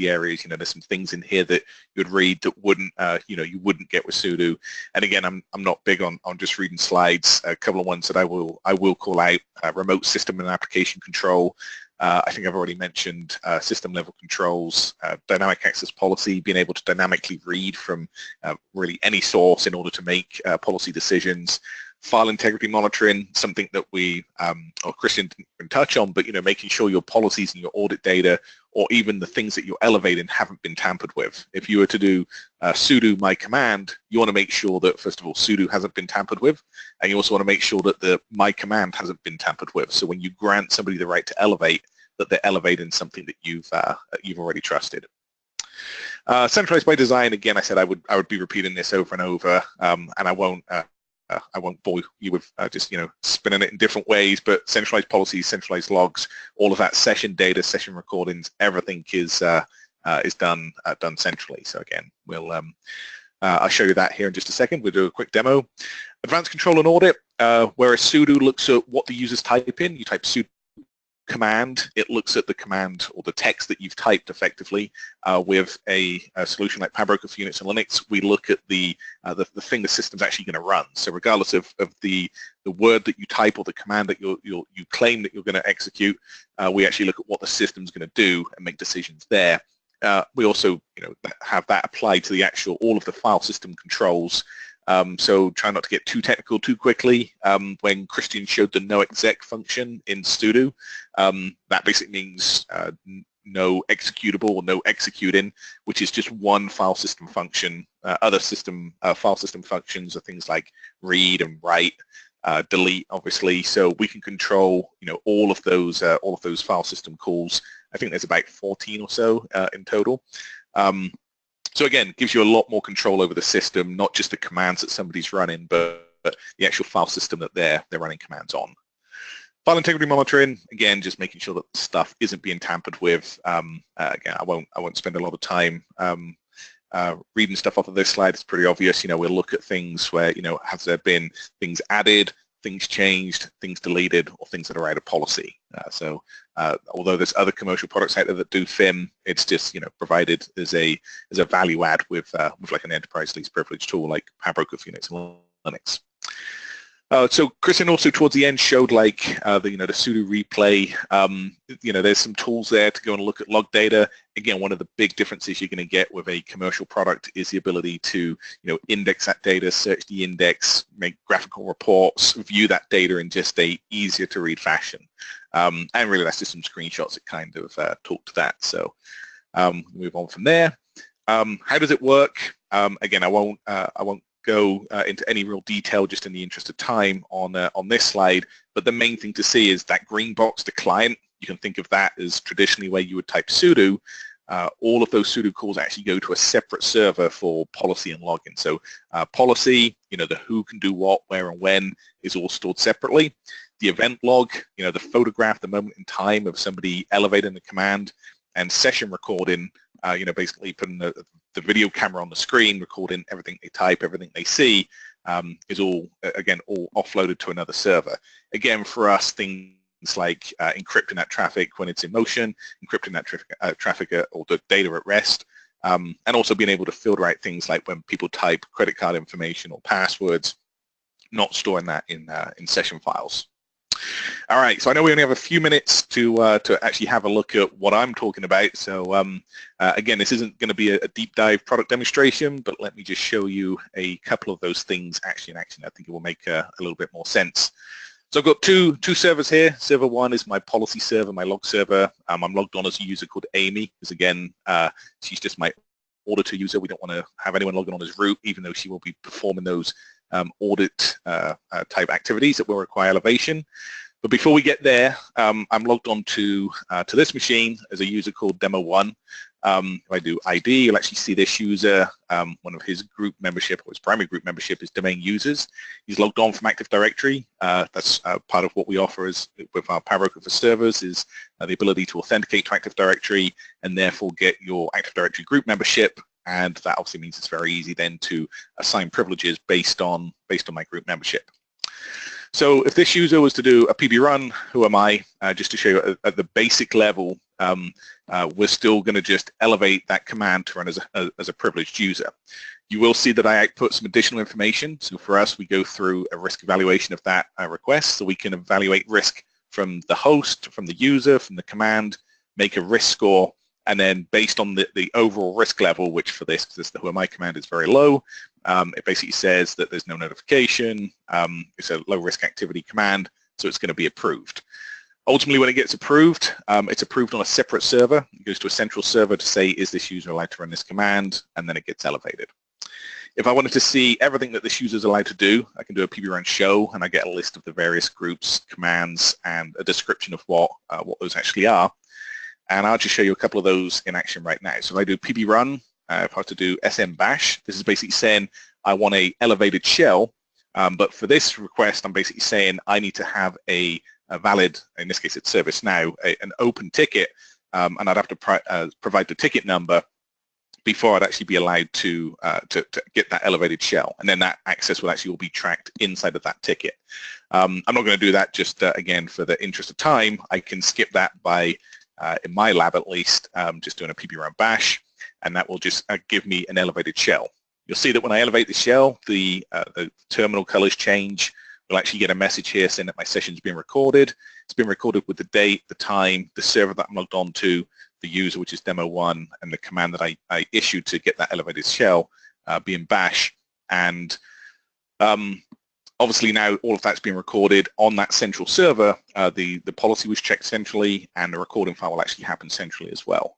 Speaker 3: areas. There's some things in here that you'd read that wouldn't you wouldn't get with Sudo. And again, I'm not big on just reading slides. A couple of ones that I will call out: remote system and application control. I think I've already mentioned system level controls, dynamic access policy, being able to dynamically read from really any source in order to make policy decisions. File integrity monitoring, something that we, or Krystian didn't touch on, but making sure your policies and your audit data, or even the things that you're elevating, haven't been tampered with. If you were to do sudo my command, you want to make sure that, first of all, sudo hasn't been tampered with, and you also want to make sure that the my command hasn't been tampered with. So when you grant somebody the right to elevate, that they're elevating something that you've already trusted. Centralized by design, again, I said I would be repeating this over and over, and I won't bore you with just spinning it in different ways, but centralized policies, centralized logs, all of that session data, session recordings, everything is done centrally. So again, we'll I'll show you that here in just a second. We'll do a quick demo. Advanced control and audit, whereas Sudo looks at what the users type in. You type Sudo command, it looks at the command or the text that you've typed effectively. With a solution like PowerBroker for Unix and Linux, we look at the thing the system's actually going to run. So regardless of the word that you type or the command that you claim that you're going to execute, we actually look at what the system's going to do and make decisions there. We also have that applied to the actual all of the file system controls. So try not to get too technical too quickly. When Krystian showed the no exec function in Sudo, that basically means no executable or no executing, which is just one file system function. Other file system functions are things like read and write, delete, obviously. So we can control all of those file system calls. I think there's about 14 or so in total. So again, it gives you a lot more control over the system, not just the commands that somebody's running, but the actual file system that they're running commands on. File integrity monitoring, again, just making sure that stuff isn't being tampered with. Again, I won't spend a lot of time reading stuff off of this slide. It's pretty obvious. We'll look at things where has there been things added, things changed, things deleted, or things that are out of policy. So although there's other commercial products out there that do FIM, it's just provided as a value add with like an enterprise least privilege tool like PowerBroker for Unix and Linux. So Krystian also towards the end showed like the Sudo replay. There's some tools there to go and look at log data. Again, one of the big differences you're going to get with a commercial product is the ability to index that data, search the index, make graphical reports, view that data in just a easier to read fashion. And really that's just some screenshots that kind of talk to that. So move on from there. How does it work? Again, I won't go into any real detail just in the interest of time on this slide, but the main thing to see is that green box, the client. You can think of that as traditionally where you would type sudo. All of those sudo calls actually go to a separate server for policy and login. So policy, the who can do what, where and when is all stored separately. The event log, the photograph, the moment in time of somebody elevating the command, and session recording, basically putting the video camera on the screen, recording everything they type, everything they see, is all, again, all offloaded to another server. Again, for us, things like encrypting that traffic when it's in motion, encrypting that traffic or the data at rest, and also being able to filter out things like when people type credit card information or passwords, not storing that in session files. All right, so I know we only have a few minutes to actually have a look at what I'm talking about. So again, this isn't going to be a deep dive product demonstration, but let me just show you a couple of those things actually in action. I think it will make a little bit more sense. So I've got two servers here. Server one is my policy server, my log server. I'm logged on as a user called Amy, because again, she's just my auditor user. We don't want to have anyone logging on as root, even though she will be performing those audit type activities that will require elevation. But before we get there, I'm logged on to this machine as a user called Demo1. If I do ID, you'll actually see this user, one of his group membership, or his primary group membership is domain users. He's logged on from Active Directory. That's part of what we offer is, with our PowerBroker for servers, is the ability to authenticate to Active Directory and therefore get your Active Directory group membership. And that obviously means it's very easy then to assign privileges based on my group membership. So if this user was to do a PB run, who am I? Just to show you at the basic level, we're still going to just elevate that command to run as a privileged user. You will see that I output some additional information. So for us, we go through a risk evaluation of that request, so we can evaluate risk from the host, from the user, from the command, make a risk score, and then based on the overall risk level, which for this, because the who am I command is very low, it basically says that there's no notification, it's a low risk activity command, so it's going to be approved. Ultimately, when it gets approved, it's approved on a separate server. It goes to a central server to say, is this user allowed to run this command, and then it gets elevated. If I wanted to see everything that this user is allowed to do, I can do a PB run show, and I get a list of the various groups, commands, and a description of what those actually are. And I'll just show you a couple of those in action right now. So if I do PB run, if I have to do SM bash, this is basically saying I want a elevated shell, but for this request, I'm basically saying I need to have a valid, in this case it's ServiceNow, an open ticket, and I'd have to provide the ticket number before I'd actually be allowed to get that elevated shell, and then that access will actually all be tracked inside of that ticket. I'm not going to do that just again for the interest of time. I can skip that by in my lab at least, just doing a PB run bash, and that will just give me an elevated shell. You'll see that when I elevate the shell, the terminal colors change. We'll actually get a message here saying that my session's been recorded. It's been recorded with the date, the time, the server that I'm logged on to, the user, which is Demo1, and the command that I issued to get that elevated shell being bash. And obviously now all of that's been recorded on that central server. The policy was checked centrally, and the recording file will actually happen centrally as well.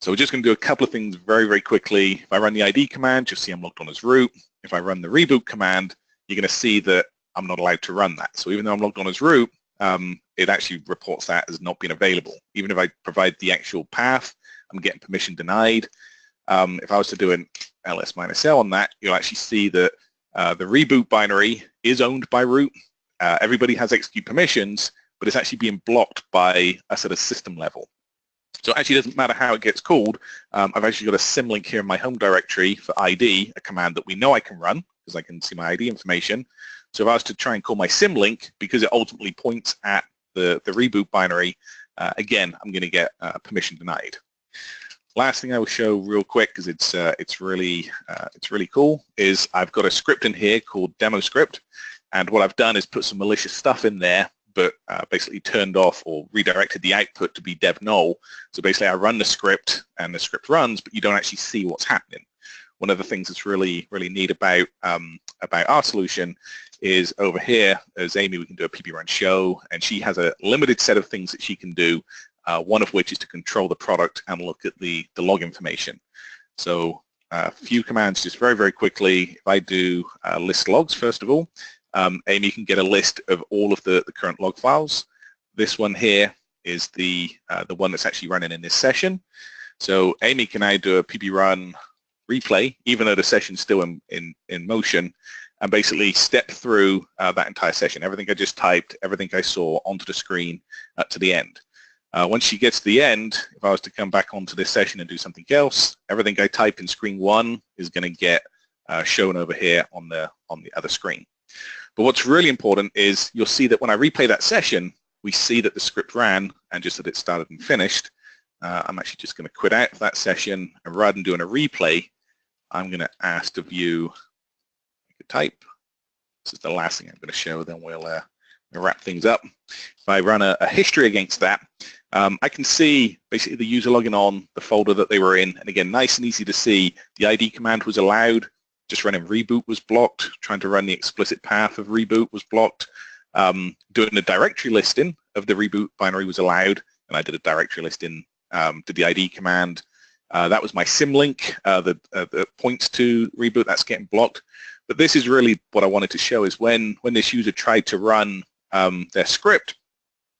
Speaker 3: So we're just going to do a couple of things very, very quickly. If I run the ID command, you'll see I'm logged on as root. If I run the reboot command, you're going to see that I'm not allowed to run that. So even though I'm logged on as root, it actually reports that as not being available. Even if I provide the actual path, I'm getting permission denied. If I was to do an ls-l on that, you'll actually see that the reboot binary is owned by root. Everybody has execute permissions, but it's actually being blocked by us at a system level. So it actually doesn't matter how it gets called. I've actually got a symlink here in my home directory for ID, a command that we know I can run because I can see my ID information. So if I was to try and call my symlink, because it ultimately points at the reboot binary, again, I'm going to get permission denied. Last thing I will show real quick, because it's really cool, is I've got a script in here called demo script, and what I've done is put some malicious stuff in there, but basically turned off or redirected the output to be dev null. So basically I run the script and the script runs, but you don't actually see what's happening. One of the things that's really neat about our solution is over here, as Amy, we can do a PB run show, and she has a limited set of things that she can do, one of which is to control the product and look at the log information. So a few commands just very, very quickly. If I do list logs, first of all, Amy can get a list of all of the current log files. This one here is the one that's actually running in this session. So Amy can now do a PB run replay, even though the session's still in motion, and basically step through that entire session. Everything I just typed, everything I saw onto the screen to the end. Once she gets to the end, if I was to come back onto this session and do something else, everything I type in screen 1 is going to get shown over here on the other screen. But what's really important is you'll see that when I replay that session, we see that the script ran and just that it started and finished. I'm actually just going to quit out of that session, and rather than doing a replay, I'm going to ask to view a type. This is the last thing I'm going to show, then we'll wrap things up. If I run a history against that, I can see basically the user logging on, the folder that they were in, and again, nice and easy to see. The ID command was allowed, just running reboot was blocked, trying to run the explicit path of reboot was blocked, doing a directory listing of the reboot binary was allowed, and I did a directory listing, did the ID command. That was my symlink that points to reboot, that's getting blocked. But this is really what I wanted to show, is when this user tried to run their script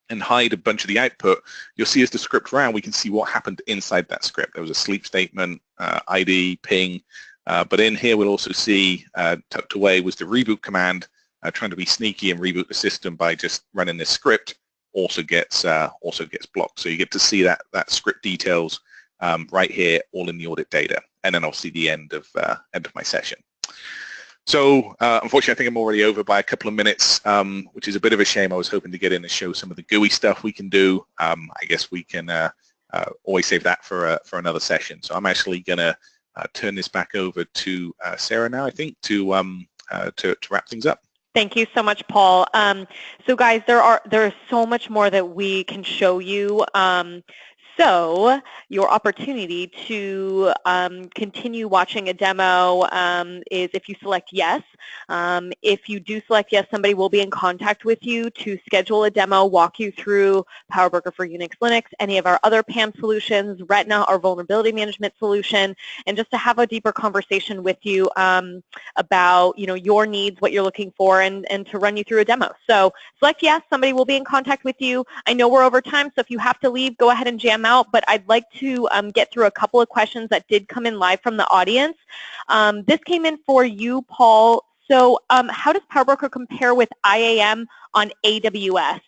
Speaker 3: and hide a bunch of the output, you'll see as the script ran, we can see what happened inside that script. There was a sleep statement, ID, ping, but in here we'll also see tucked away was the reboot command, trying to be sneaky and reboot the system by just running this script, also gets blocked. So you get to see that script details right here, all in the audit data, and then I'll see the end of my session. So unfortunately, I think I'm already over by a couple of minutes, which is a bit of a shame. I was hoping to get in and show some of the GUI stuff we can do. I guess we can always save that for another session. So I'm actually going to turn this back over to Sarah now, I think, to wrap things up.
Speaker 1: Thank you so much, Paul. So guys, there is so much more that we can show you. So your opportunity to continue watching a demo is if you select yes. If you do select yes, somebody will be in contact with you to schedule a demo, walk you through PowerBroker for Unix, Linux, any of our other PAM solutions, Retina, our vulnerability management solution, and just to have a deeper conversation with you about your needs, what you're looking for, and to run you through a demo. So select yes, somebody will be in contact with you. I know we're over time, so if you have to leave, go ahead and jam out, but I'd like to get through a couple of questions that did come in live from the audience. This came in for you, Paul. So how does PowerBroker compare with IAM on AWS?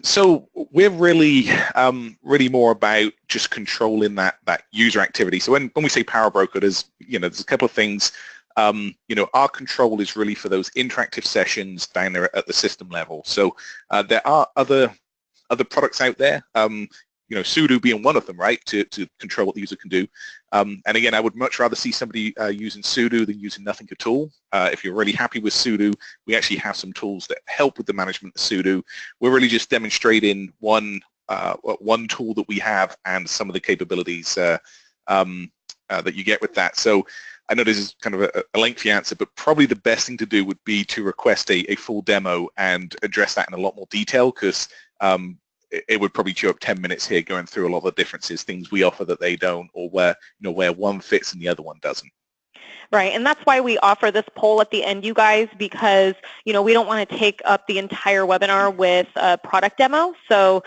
Speaker 3: So we're really more about just controlling that user activity. So when we say PowerBroker, there's a couple of things. Our control is really for those interactive sessions down there at the system level. So there are other products out there, Sudo being one of them, right, to control what the user can do. And again, I would much rather see somebody using Sudo than using nothing at all. If you're really happy with Sudo, we actually have some tools that help with the management of Sudo. We're really just demonstrating one tool that we have and some of the capabilities that you get with that. So I know this is kind of a lengthy answer, but probably the best thing to do would be to request a full demo and address that in a lot more detail, because it would probably chew up 10 minutes here going through a lot of the differences, things we offer that they don't, or where one fits and the other one doesn't.
Speaker 1: Right, and that's why we offer this poll at the end, you guys, because we don't want to take up the entire webinar with a product demo. So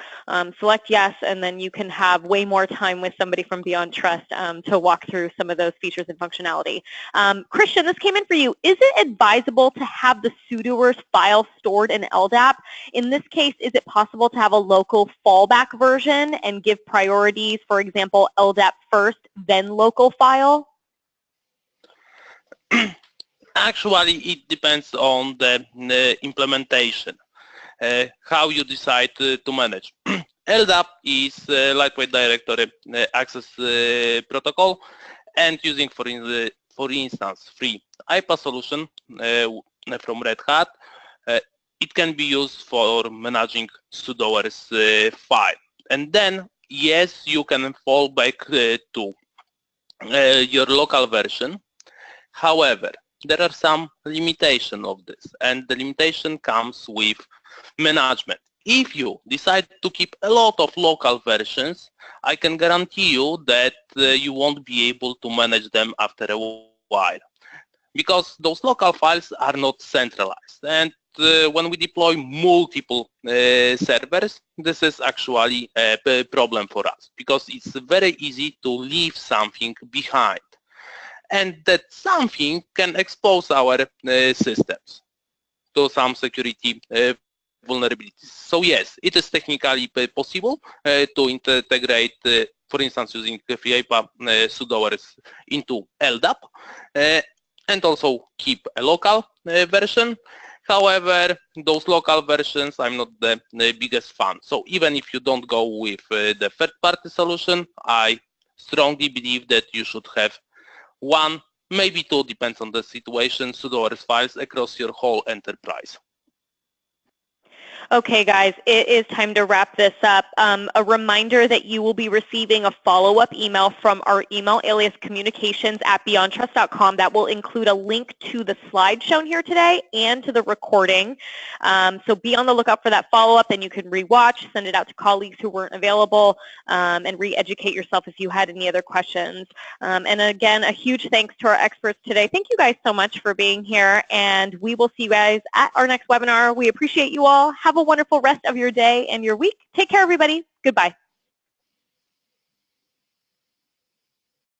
Speaker 1: select yes, and then you can have way more time with somebody from Beyond Trust to walk through some of those features and functionality. Krystian, this came in for you. Is it advisable to have the sudoers file stored in LDAP? In this case, is it possible to have a local fallback version and give priorities, for example, LDAP first, then local file?
Speaker 2: Actually, it depends on the implementation, how you decide to manage. LDAP is lightweight directory access protocol, and using, for instance, free IPA solution from Red Hat, it can be used for managing sudoers file. And then, yes, you can fall back to your local version. However, there are some limitations of this, and the limitation comes with management. If you decide to keep a lot of local versions, I can guarantee you that you won't be able to manage them after a while, because those local files are not centralized. And when we deploy multiple servers, this is actually a problem for us, because it's very easy to leave something behind. And that something can expose our systems to some security vulnerabilities. So yes, it is technically possible to integrate, for instance, using free IPA sudoers into LDAP, and also keep a local version. However, those local versions, I'm not the biggest fan. So even if you don't go with the third-party solution, I strongly believe that you should have one, maybe two, depends on the situation, Sudo OS files across your whole enterprise.
Speaker 1: Okay, guys, it is time to wrap this up. A reminder that you will be receiving a follow-up email from our email alias communications@beyondtrust.com that will include a link to the slide shown here today and to the recording. So be on the lookout for that follow-up, and you can rewatch, send it out to colleagues who weren't available, and re-educate yourself if you had any other questions. And again, a huge thanks to our experts today. Thank you guys so much for being here, and we will see you guys at our next webinar. We appreciate you all. Have a wonderful rest of your day and your week. Take care, everybody. Goodbye.